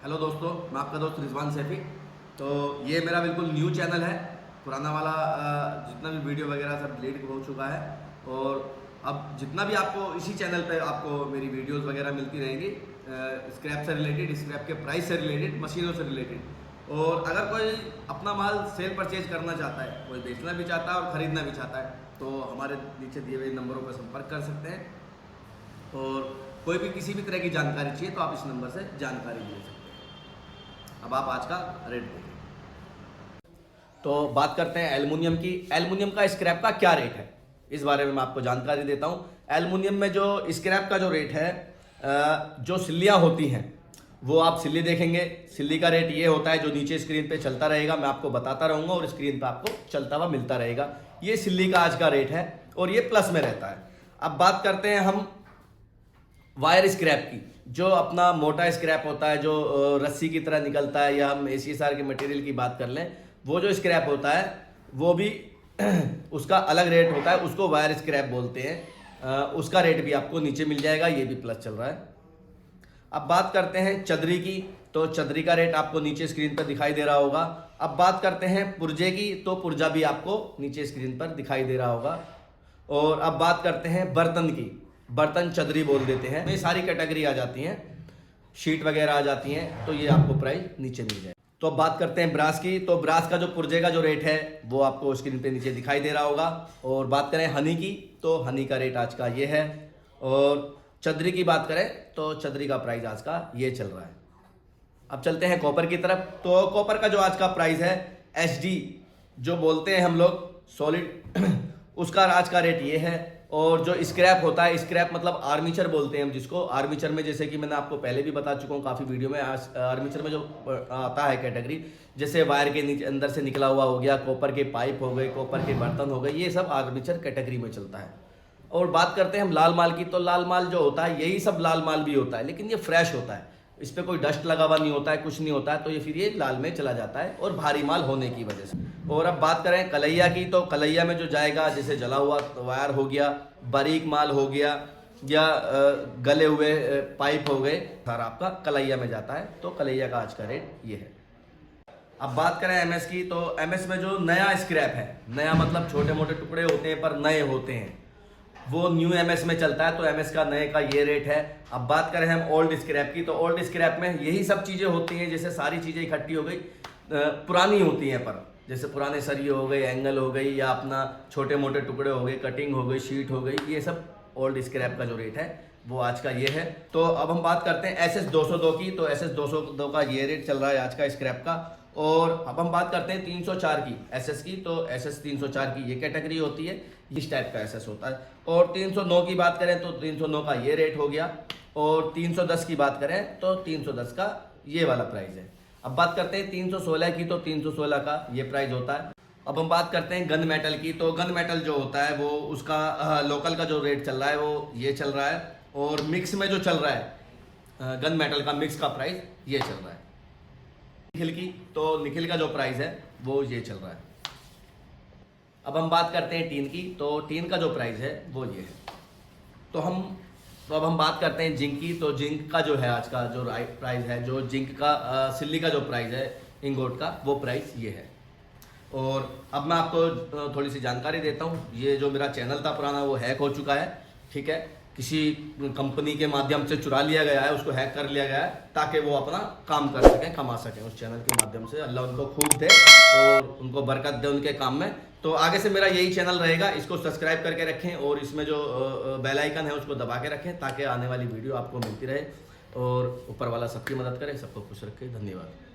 Hello दोस्तों, मैं आपका दोस्त रिजवान सैफी। तो ये मेरा बिल्कुल न्यू चैनल है। पुराना वाला जितना भी वीडियो वगैरह सब डिलीट हो चुका है और अब जितना भी आपको इसी चैनल पे आपको मेरी वीडियोस वगैरह मिलती रहेंगी, स्क्रैप से रिलेटेड, स्क्रैप के प्राइस से रिलेटेड, मशीनों से रिलेटेड। और अगर कोई अपना माल सेल परचेज करना चाहता है, कोई बेचना भी चाहता है और ख़रीदना भी चाहता है, तो हमारे नीचे दिए हुए नंबरों पर संपर्क कर सकते हैं। और कोई भी किसी भी तरह की जानकारी चाहिए तो आप इस नंबर से जानकारी ले सकते हैं। अब आप आज का रेट देखें। तो बात करते हैं एल्युमिनियम की। एल्युमिनियम का स्क्रैप का क्या रेट है, इस बारे में मैं आपको जानकारी देता हूं। एल्युमिनियम में जो स्क्रैप का जो रेट है, जो सिल्लियां होती हैं वो आप सिल्ली देखेंगे। सिल्ली का रेट ये होता है जो नीचे स्क्रीन पे चलता रहेगा, मैं आपको बताता रहूंगा और स्क्रीन पे आपको चलता हुआ मिलता रहेगा। ये सिल्ली का आज का रेट है और ये प्लस में रहता है। अब बात करते हैं हम वायर स्क्रैप की। जो अपना मोटा स्क्रैप होता है, जो रस्सी की तरह निकलता है, या हम ACSR के मटेरियल की बात कर लें, वो जो स्क्रैप होता है वो भी उसका अलग रेट होता है, उसको वायर स्क्रैप बोलते हैं। उसका रेट भी आपको नीचे मिल जाएगा, ये भी प्लस चल रहा है। अब बात करते हैं चदरी की। तो चदरी का रेट आपको नीचे स्क्रीन पर दिखाई दे रहा होगा। अब बात करते हैं पुर्जे की। तो पुर्जा भी आपको नीचे स्क्रीन पर दिखाई दे रहा होगा। और अब बात करते हैं बर्तन की। बर्तन चदरी बोल देते हैं। ये सारी कैटेगरी आ जाती हैं, शीट वगैरह आ जाती हैं, तो ये आपको प्राइस नीचे मिल जाए। तो अब बात करते हैं ब्रास की। तो ब्रास का जो पुर्जे का जो रेट है वो आपको स्क्रीन पे नीचे दिखाई दे रहा होगा। और बात करें हनी की, तो हनी का रेट आज का ये है। और चदरी की बात करें तो चदरी का प्राइस आज का ये चल रहा है। अब चलते हैं कॉपर की तरफ। तो कॉपर का जो आज का प्राइस है, HD जो बोलते हैं हम लोग, सॉलिड उसका आज का रेट ये है। और जो स्क्रैप होता है, स्क्रैप मतलब आर्मीचर बोलते हैं हम जिसको। आर्मीचर में जैसे कि मैंने आपको पहले भी बता चुका हूँ काफ़ी वीडियो में, आर्मीचर में जो आता है कैटेगरी, जैसे वायर के नीचे अंदर से निकला हुआ हो गया, कॉपर के पाइप हो गए, कॉपर के बर्तन हो गए, ये सब आर्मीचर कैटेगरी में चलता है। और बात करते हैं हम लाल माल की। तो लाल माल जो होता है, यही सब लाल माल भी होता है, लेकिन ये फ्रेश होता है, इस पर कोई डस्ट लगा हुआ नहीं होता है, कुछ नहीं होता है, तो ये फिर ये लाल में चला जाता है और भारी माल होने की वजह से। और अब बात करें कलैया की। तो कलैया में जो जाएगा, जैसे जला हुआ वायर हो गया, बारीक माल हो गया, या गले हुए पाइप हो गए, सारा आपका कलैया में जाता है। तो कलैया का आज का रेट ये है। अब बात करें MS की। तो MS में जो नया स्क्रैप है, नया मतलब छोटे मोटे टुकड़े होते हैं पर नए होते हैं, वो न्यू MS में चलता है। तो MS का नए का ये रेट है। अब बात करें हम ओल्ड स्क्रैप की। तो ओल्ड स्क्रैप में यही सब चीज़ें होती हैं, जैसे सारी चीज़ें इकट्ठी हो गई, पुरानी होती हैं, पर जैसे पुराने सरिये हो गए, एंगल हो गई, या अपना छोटे मोटे टुकड़े हो गए, कटिंग हो गई, शीट हो गई, ये सब ओल्ड स्क्रैप का जो रेट है वो आज का ये है। तो अब हम बात करते हैं SS 202 की। तो SS 202 का ये रेट चल रहा है आज का स्क्रैप का। और अब हम बात करते हैं 304 की SS की। तो SS 304 की ये कैटेगरी होती है, इस टाइप का SS होता है। और 309 की बात करें तो 309 का ये रेट हो गया। और 310 की बात करें तो 310 का ये वाला प्राइस है। अब बात करते हैं 316 की। तो 316 का ये प्राइस होता है। अब हम बात करते हैं गन मेटल की। तो गन मेटल जो होता है वो उसका लोकल का जो रेट चल रहा है वो ये चल रहा है। और मिक्स में जो चल रहा है गन मेटल का मिक्स का प्राइस ये चल रहा है। निखिल की। तो निखिल का जो प्राइस है वो ये चल रहा है। अब हम बात करते हैं टीन की। तो टीन का जो प्राइस है वो ये है। तो अब हम बात करते हैं जिंक की। तो जिंक का जो है आज का जो प्राइस है, जो जिंक का सिल्ली का जो प्राइस है इंगोट का, वो प्राइस ये है। और अब मैं आपको थोड़ी सी जानकारी देता हूँ। ये जो मेरा चैनल था पुराना वो हैक हो चुका है, ठीक है। किसी कंपनी के माध्यम से चुरा लिया गया है, उसको हैक कर लिया गया है, ताकि वो अपना काम कर सकें, कमा सकें उस चैनल के माध्यम से। अल्लाह उनको खूब दे और उनको बरकत दे उनके काम में। तो आगे से मेरा यही चैनल रहेगा, इसको सब्सक्राइब करके रखें और इसमें जो बेल आइकन है उसको दबा के रखें, ताकि आने वाली वीडियो आपको मिलती रहे। और ऊपर वाला सबकी मदद करे, सबको खुश रखे। धन्यवाद।